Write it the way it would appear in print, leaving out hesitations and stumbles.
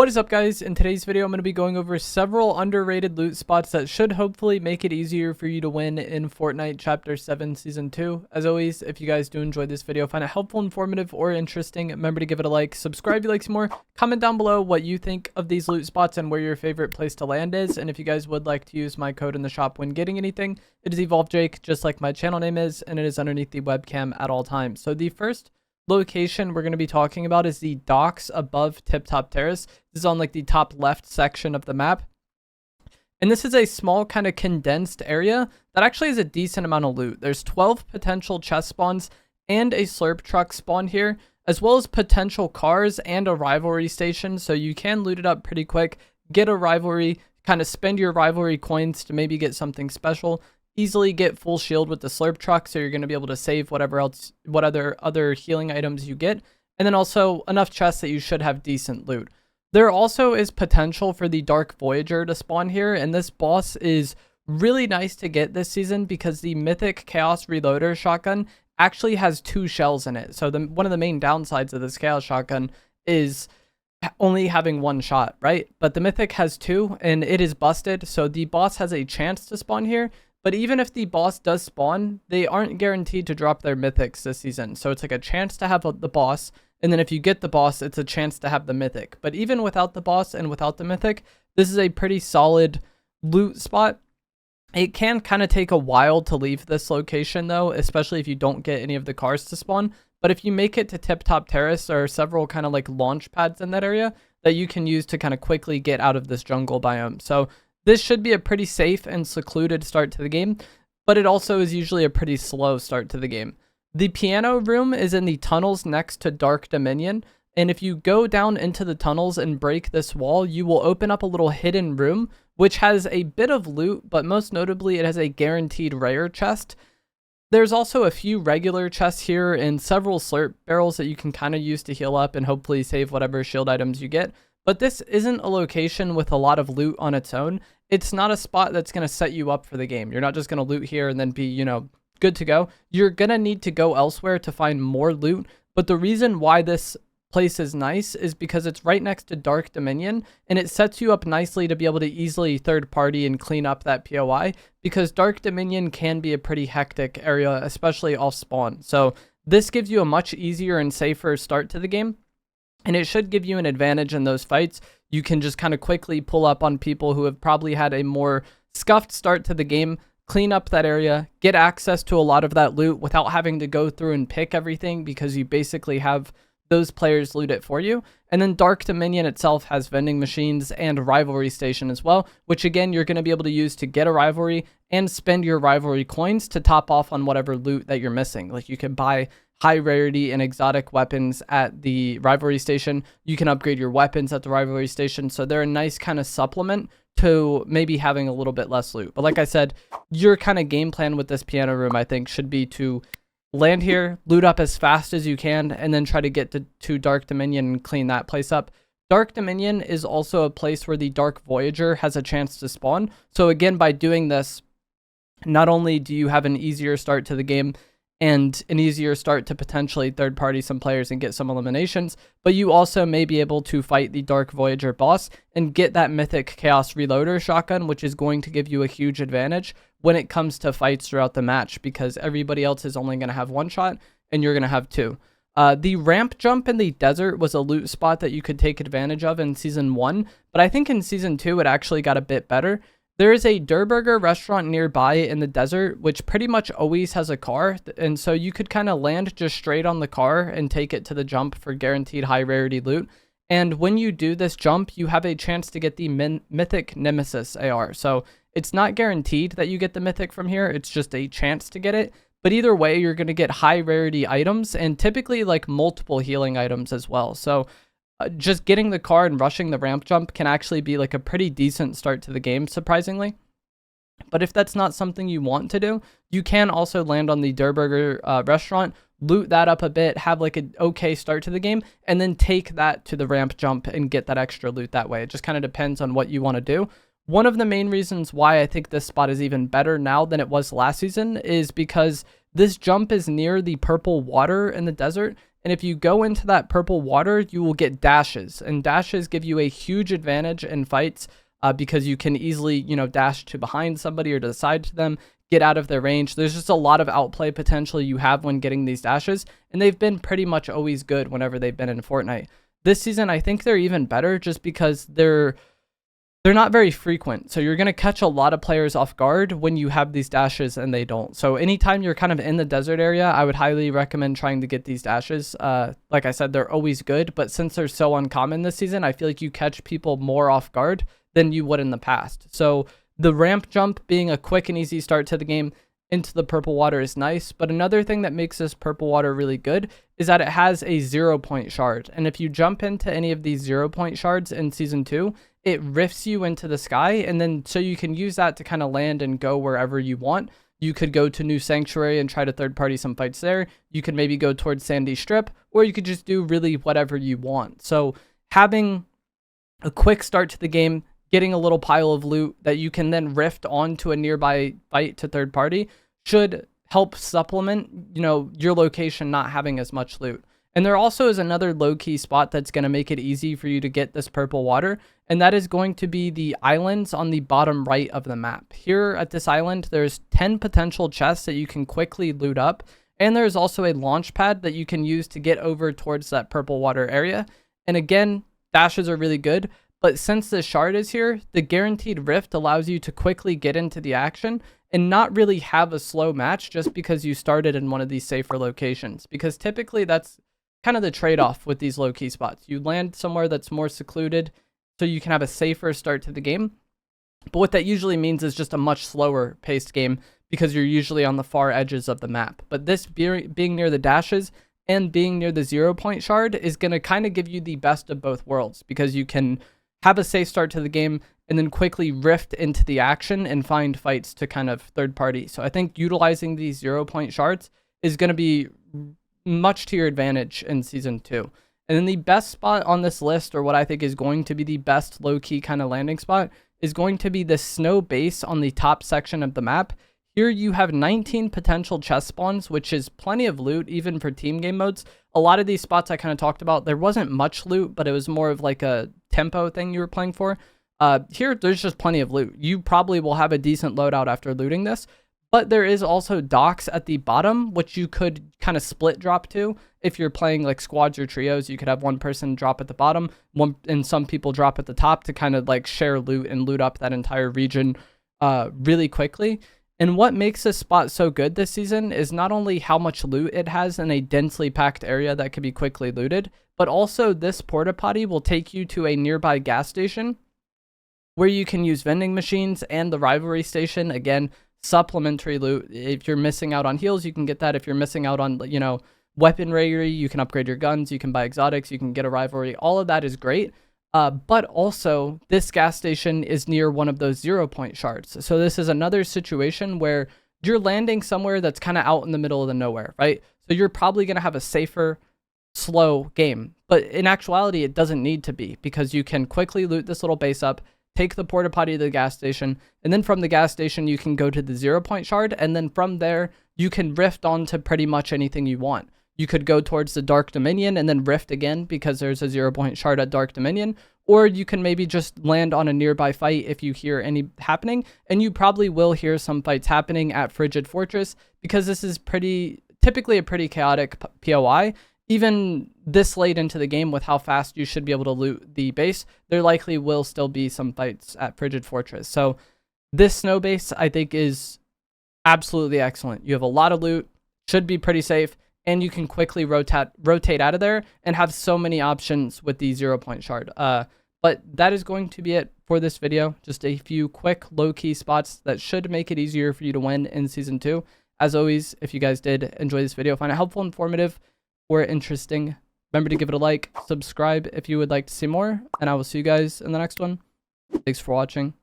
What is up, guys? In today's video, I'm going to be going over several underrated loot spots that should hopefully make it easier for you to win in Fortnite Chapter 7 Season 2. As always, if you guys do enjoy this video, find it helpful, informative, or interesting, remember to give it a like, subscribe if you like some more, comment down below what you think of these loot spots and where your favorite place to land is. And if you guys would like to use my code in the shop when getting anything, it is EvolveJake, just like my channel name is, and it is underneath the webcam at all times. So the first location we're going to be talking about is the docks above Tip Top Terrace. This is on like the top left section of the map, and this is a small kind of condensed area that actually has a decent amount of loot. There's 12 potential chest spawns and a slurp truck spawn here, as well as potential cars and a rivalry station, so you can loot it up pretty quick, get a rivalry, kind of spend your rivalry coins to maybe get something special, easily get full shield with the slurp truck, so you're going to be able to save what other healing items you get, and then also enough chests that you should have decent loot. There also is potential for the Dark Voyager to spawn here, and this boss is really nice to get this season because the Mythic Chaos Reloader shotgun actually has 2 shells in it. So one of the main downsides of this Chaos shotgun is only having 1 shot, right? But the Mythic has 2, and it is busted, so the boss has a chance to spawn here. But even if the boss does spawn, they aren't guaranteed to drop their mythics this season. So it's like a chance to have the boss. And then if you get the boss, it's a chance to have the mythic. But even without the boss and without the mythic, this is a pretty solid loot spot. It can kind of take a while to leave this location though, especially if you don't get any of the cars to spawn. But if you make it to Tip Top Terrace, there are several kind of like launch pads in that area that you can use to kind of quickly get out of this jungle biome. So this should be a pretty safe and secluded start to the game, but it also is usually a pretty slow start to the game. The piano room is in the tunnels next to Dark Dominion, and if you go down into the tunnels and break this wall, you will open up a little hidden room, which has a bit of loot, but most notably it has a guaranteed rare chest. There's also a few regular chests here and several slurp barrels that you can kind of use to heal up and hopefully save whatever shield items you get. But this isn't a location with a lot of loot on its own. It's not a spot that's going to set you up for the game. You're not just going to loot here and then be, good to go. You're going to need to go elsewhere to find more loot. But the reason why this place is nice is because it's right next to Dark Dominion, and it sets you up nicely to be able to easily third party and clean up that POI, because Dark Dominion can be a pretty hectic area, especially off spawn. So this gives you a much easier and safer start to the game. And it should give you an advantage in those fights. You can just kind of quickly pull up on people who have probably had a more scuffed start to the game, clean up that area, get access to a lot of that loot without having to go through and pick everything, because you basically have those players loot it for you. And then Dark Dominion itself has vending machines and rivalry station as well, which again, you're going to be able to use to get a rivalry and spend your rivalry coins to top off on whatever loot that you're missing. Like you can buy high rarity and exotic weapons at the rivalry station. You can upgrade your weapons at the rivalry station. So they're a nice kind of supplement to maybe having a little bit less loot. But like I said, your kind of game plan with this piano room, I think, should be to land here, loot up as fast as you can, and then try to get to Dark Dominion and clean that place up. Dark Dominion is also a place where the Dark Voyager has a chance to spawn. So again, by doing this, not only do you have an easier start to the game and an easier start to potentially third party some players and get some eliminations, but you also may be able to fight the Dark Voyager boss and get that Mythic Chaos Reloader shotgun, which is going to give you a huge advantage when it comes to fights throughout the match, because everybody else is only going to have 1 shot and you're going to have 2. The ramp jump in the desert was a loot spot that you could take advantage of in Season 1, but I think in Season 2 it actually got a bit better. There is a Durburger restaurant nearby in the desert, which pretty much always has a car. And so you could kind of land just straight on the car and take it to the jump for guaranteed high rarity loot. And when you do this jump, you have a chance to get the Mythic Nemesis AR. So it's not guaranteed that you get the Mythic from here. It's just a chance to get it. But either way, you're going to get high rarity items and typically like multiple healing items as well. So just getting the car and rushing the ramp jump can actually be like a pretty decent start to the game, surprisingly. But if that's not something you want to do, you can also land on the Durburger restaurant, loot that up a bit, have like an okay start to the game, and then take that to the ramp jump and get that extra loot that way. It just kind of depends on what you want to do. One of the main reasons why I think this spot is even better now than it was last season is because this jump is near the purple water in the desert, And if you go into that purple water, you will get dashes, and dashes give you a huge advantage in fights because you can easily, you know, dash to behind somebody or to the side to them, get out of their range. There's just a lot of outplay potential you have when getting these dashes, and they've been pretty much always good whenever they've been in Fortnite. This season, I think they're even better just because they're not very frequent. So you're going to catch a lot of players off guard when you have these dashes and they don't. So anytime you're kind of in the desert area, I would highly recommend trying to get these dashes. Like I said, they're always good, but since they're so uncommon this season, I feel like you catch people more off guard than you would in the past. So the ramp jump being a quick and easy start to the game into the purple water is nice, but another thing that makes this purple water really good is that it has a 0-point shard. And if you jump into any of these 0-point shards in Season 2, it rifts you into the sky, and then so you can use that to kind of land and go wherever you want. You could go to New Sanctuary and try to third-party some fights there. You could maybe go towards Sandy Strip, or you could just do really whatever you want. So having a quick start to the game, getting a little pile of loot that you can then rift onto a nearby fight to third party should help supplement, you know, your location not having as much loot. And there also is another low-key spot that's going to make it easy for you to get this purple water, and that is going to be the islands on the bottom right of the map. Here at this island, there's 10 potential chests that you can quickly loot up, and there's also a launch pad that you can use to get over towards that purple water area. And again, dashes are really good, but since the shard is here, the guaranteed rift allows you to quickly get into the action and not really have a slow match just because you started in one of these safer locations. Because typically that's kind of the trade-off with these low-key spots. You land somewhere that's more secluded so you can have a safer start to the game. But what that usually means is just a much slower paced game because you're usually on the far edges of the map. But this being near the dashes and being near the 0-point shard is going to kind of give you the best of both worlds because you can have a safe start to the game and then quickly rift into the action and find fights to kind of third party. So I think utilizing these 0-point shards is going to be much to your advantage in Season 2. And then the best spot on this list, or what I think is going to be the best low-key kind of landing spot, is going to be the snow base on the top section of the map. Here you have 19 potential chest spawns, which is plenty of loot, even for team game modes. A lot of these spots I kind of talked about, there wasn't much loot, but it was more of like a tempo thing you were playing for. Here, there's just plenty of loot. You probably will have a decent loadout after looting this, but there is also docks at the bottom, which you could kind of split drop to. If you're playing like squads or trios, you could have one person drop at the bottom, and some people drop at the top to kind of like share loot and loot up that entire region really quickly. And what makes this spot so good this season is not only how much loot it has in a densely packed area that can be quickly looted, but also this porta potty will take you to a nearby gas station where you can use vending machines and the rivalry station. Again, supplementary loot. If you're missing out on heals, you can get that. If you're missing out on, you know, weaponry, you can upgrade your guns, you can buy exotics, you can get a rivalry. All of that is great. But also, this gas station is near one of those 0-point shards. So this is another situation where you're landing somewhere that's kind of out in the middle of the nowhere, right? So you're probably going to have a safer, slow game. But in actuality, it doesn't need to be, because you can quickly loot this little base up, take the porta potty to the gas station, and then from the gas station, you can go to the 0-point shard, and then from there, you can rift onto pretty much anything you want. You could go towards the Dark Dominion and then rift again because there's a 0-point shard at Dark Dominion, or you can maybe just land on a nearby fight if you hear any happening, and you probably will hear some fights happening at Frigid Fortress because this is typically a pretty chaotic POI. Even this late into the game with how fast you should be able to loot the base, there likely will still be some fights at Frigid Fortress. So this snow base, I think, is absolutely excellent. You have a lot of loot, should be pretty safe, and you can quickly rotate out of there and have so many options with the 0-point shard. But that is going to be it for this video. Just a few quick low-key spots that should make it easier for you to win in Season 2. As always, if you guys did enjoy this video, find it helpful, informative, or interesting, remember to give it a like, subscribe if you would like to see more, and I will see you guys in the next one. Thanks for watching.